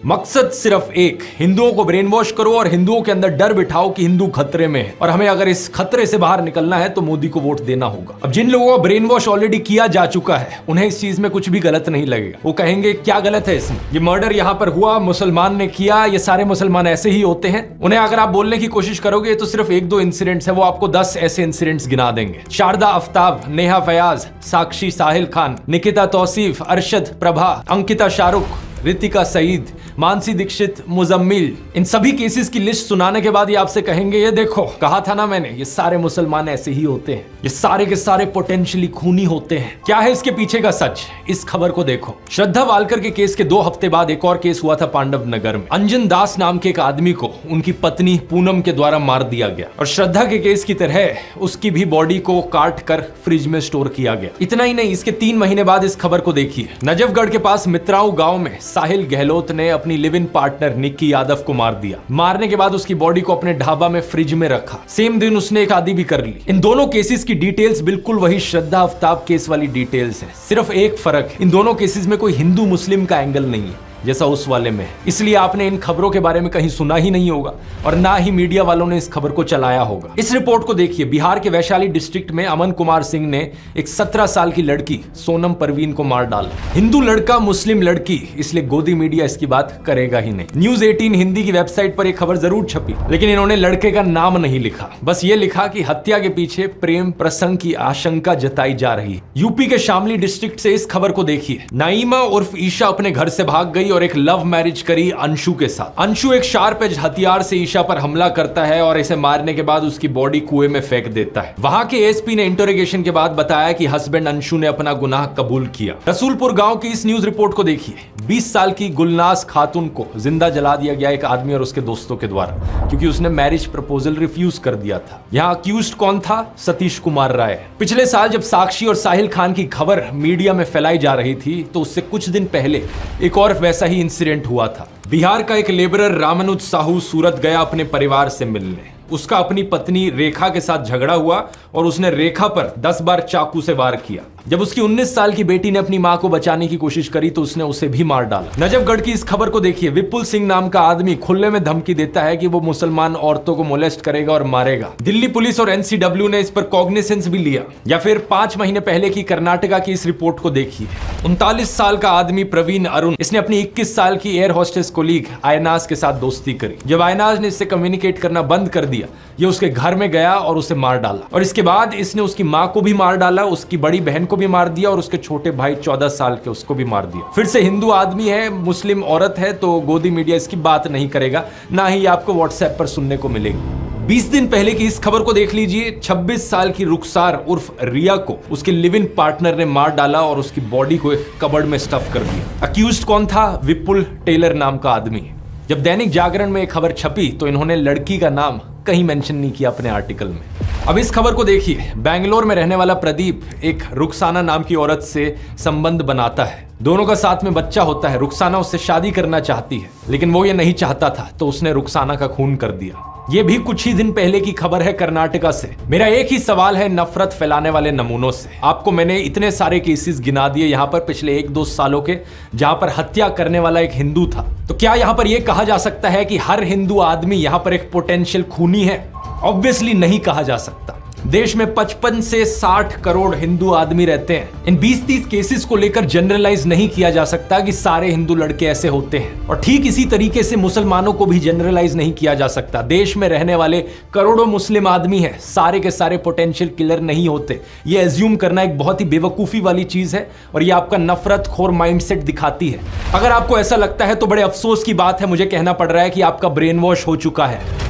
मकसद सिर्फ एक, हिंदुओं को ब्रेन वॉश करो और हिंदुओं के अंदर डर बिठाओ कि हिंदू खतरे में है और हमें अगर इस खतरे से बाहर निकलना है तो मोदी को वोट देना होगा। अब जिन लोगों को ब्रेन वॉश ऑलरेडी किया जा चुका है उन्हें इस चीज में कुछ भी गलत नहीं लगेगा। वो कहेंगे क्या गलत है इसमें, ये मर्डर यहाँ पर हुआ, मुसलमान ने किया, ये सारे मुसलमान ऐसे ही होते हैं। उन्हें अगर आप बोलने की कोशिश करोगे तो सिर्फ एक दो इंसिडेंट्स है, वो आपको 10 ऐसे इंसिडेंट्स गिना देंगे। शारदा आफ्ताब, नेहा फयाज, साक्षी साहिल खान, निकिता तौसीफ, अरशद प्रभा, अंकिता शाहरुख, रितिका सईद, मानसी दीक्षित, मुजम्मिल, इन सभी केसेस की लिस्ट सुनाने के बाद ये आपसे कहेंगे ये देखो कहा था ना मैंने, ये सारे मुसलमान ऐसे ही होते हैं, ये सारे के सारे पोटेंशियली खूनी होते हैं। क्या है इसके पीछे का सच, इस खबर को देखो। श्रद्धा वालकर के केस के 2 हफ्ते बाद एक और केस हुआ था पांडव नगर में। अंजन दास नाम के एक आदमी को उनकी पत्नी पूनम के द्वारा मार दिया गया और श्रद्धा के केस की तरह उसकी भी बॉडी को काट कर फ्रिज में स्टोर किया गया। इतना ही नहीं, इसके 3 महीने बाद इस खबर को देखिए। नजफगढ़ के पास मित्राऊ गांव में साहिल गहलोत ने अपनी live in partner Nikki Yadav को मार दिया। मारने के बाद उसकी बॉडी को अपने ढाबा में फ्रिज में रखा। सेम दिन उसने एक शादी भी कर ली। इन दोनों केसेस की डिटेल्स बिल्कुल वही श्रद्धा आफ्ताब केस वाली डिटेल्स है, सिर्फ एक फर्क है, इन दोनों केसेस में कोई हिंदू मुस्लिम का एंगल नहीं है जैसा उस वाले में है। इसलिए आपने इन खबरों के बारे में कहीं सुना ही नहीं होगा और ना ही मीडिया वालों ने इस खबर को चलाया होगा। इस रिपोर्ट को देखिए। बिहार के वैशाली डिस्ट्रिक्ट में अमन कुमार सिंह ने एक 17 साल की लड़की सोनम परवीन को मार डाला। हिंदू लड़का मुस्लिम लड़की, इसलिए गोदी मीडिया इसकी बात करेगा ही नहीं। न्यूज 18 हिंदी की वेबसाइट पर एक खबर जरूर छपी, लेकिन इन्होंने लड़के का नाम नहीं लिखा। बस ये लिखा कि हत्या के पीछे प्रेम प्रसंग की आशंका जताई जा रही है। यूपी के शामली डिस्ट्रिक्ट से इस खबर को देखिए। नाइमा उर्फ ईशा अपने घर से भाग गई और एक लव मैरिज करी अंशु के साथ। अंशु एक शार्प एज हथियार से ईशा पर हमला करता है और इसे मारने के बाद उसकी बॉडी कुएं में फेंक देता है। वहां के एसपी ने इंटरोगेशन के बाद बताया कि हस्बैंड अंशु ने अपना गुनाह कबूल किया। रसूलपुर गांव की इस न्यूज रिपोर्ट को देखिए। 20 साल की गुलनाज खातून को जिंदा जला दिया गया एक आदमी और उसके दोस्तों के द्वारा, क्योंकि उसने मैरिज प्रपोजल रिफ्यूज कर दिया था। यहाँ अक्यूज्ड कौन था? सतीश कुमार राय। पिछले साल जब साक्षी और साहिल खान की खबर मीडिया में फैलाई जा रही थी तो उससे कुछ दिन पहले एक और वैसा ही इंसिडेंट हुआ था। बिहार का एक लेबरर रामानुज साहू सूरत गया अपने परिवार से मिलने। उसका अपनी पत्नी रेखा के साथ झगड़ा हुआ और उसने रेखा पर 10 बार चाकू से वार किया। जब उसकी 19 साल की बेटी ने अपनी मां को बचाने की कोशिश करी तो उसने उसे भी मार डाला। नजफगढ़ की इस खबर को देखिए। विपुल सिंह नाम का आदमी खुले में धमकी देता है कि वो मुसलमान औरतों को मोलेस्ट करेगा और मारेगा। दिल्ली पुलिस और एनसीडब्ल्यू ने इस पर कॉग्निसेंस भी लिया। या फिर 5 महीने पहले की कर्नाटका की इस रिपोर्ट को देखिए। 39 साल का आदमी प्रवीण अरुण, इसने अपनी 21 साल की एयर होस्टेस कोलीग आयनाज के साथ दोस्ती करी। जब आयनाज ने इससे कम्युनिकेट करना बंद कर दिया, ये उसके घर में गया और उसे मार डाला और इसके बाद इसने उसकी मां को भी मार डाला, उसकी बड़ी बहन को भी मार दिया और उसके छोटे भाई 14 साल के उसको भी मार दिया। फिर से हिंदू आदमी है, मुस्लिम औरत है तो गोदी मीडिया इसकी बात नहीं करेगा, ना ही आपको व्हाट्सएप पर सुनने को मिलेगी। 20 दिन पहले की इस खबर को देख लीजिए। 26 साल की रुखसार उर्फ रिया को उसके लिव इन पार्टनर ने मार डाला और उसकी बॉडी को एक कबर्ड में स्टफ कर दिया। अक्यूज्ड कौन था? विपुल टेलर नाम का आदमी। जब दैनिक जागरण में एक खबर छपी तो इन्होंने लड़की का नाम कहीं मेंशन नहीं किया अपने आर्टिकल में। अब इस खबर को देखिए। बेंगलोर में रहने वाला प्रदीप एक रुखसाना नाम की औरत से संबंध बनाता है। दोनों का साथ में बच्चा होता है। रुखसाना उससे शादी करना चाहती है, लेकिन वो ये नहीं चाहता था तो उसने रुखसाना का खून कर दिया। ये भी कुछ ही दिन पहले की खबर है कर्नाटका से। मेरा एक ही सवाल है नफरत फैलाने वाले नमूनों से। आपको मैंने इतने सारे केसेस गिना दिए यहाँ पर पिछले 1-2 सालों के, जहां पर हत्या करने वाला एक हिंदू था। तो क्या यहाँ पर यह कहा जा सकता है कि हर हिंदू आदमी यहाँ पर एक पोटेंशियल खूनी है? ऑब्वियसली नहीं कहा जा सकता। देश में 55 से 60 करोड़ हिंदू आदमी रहते हैं। इन 20-30 केसेस को लेकर जनरलाइज नहीं किया जा सकता कि सारे हिंदू लड़के ऐसे होते हैं, और ठीक इसी तरीके से मुसलमानों को भी जनरलाइज नहीं किया जा सकता। देश में रहने वाले करोड़ों मुस्लिम आदमी हैं, सारे के सारे पोटेंशियल किलर नहीं होते। ये एज्यूम करना एक बहुत ही बेवकूफी वाली चीज है और ये आपका नफरत खोर माइंडसेट दिखाती है। अगर आपको ऐसा लगता है तो बड़े अफसोस की बात है, मुझे कहना पड़ रहा है कि आपका ब्रेन वॉश हो चुका है।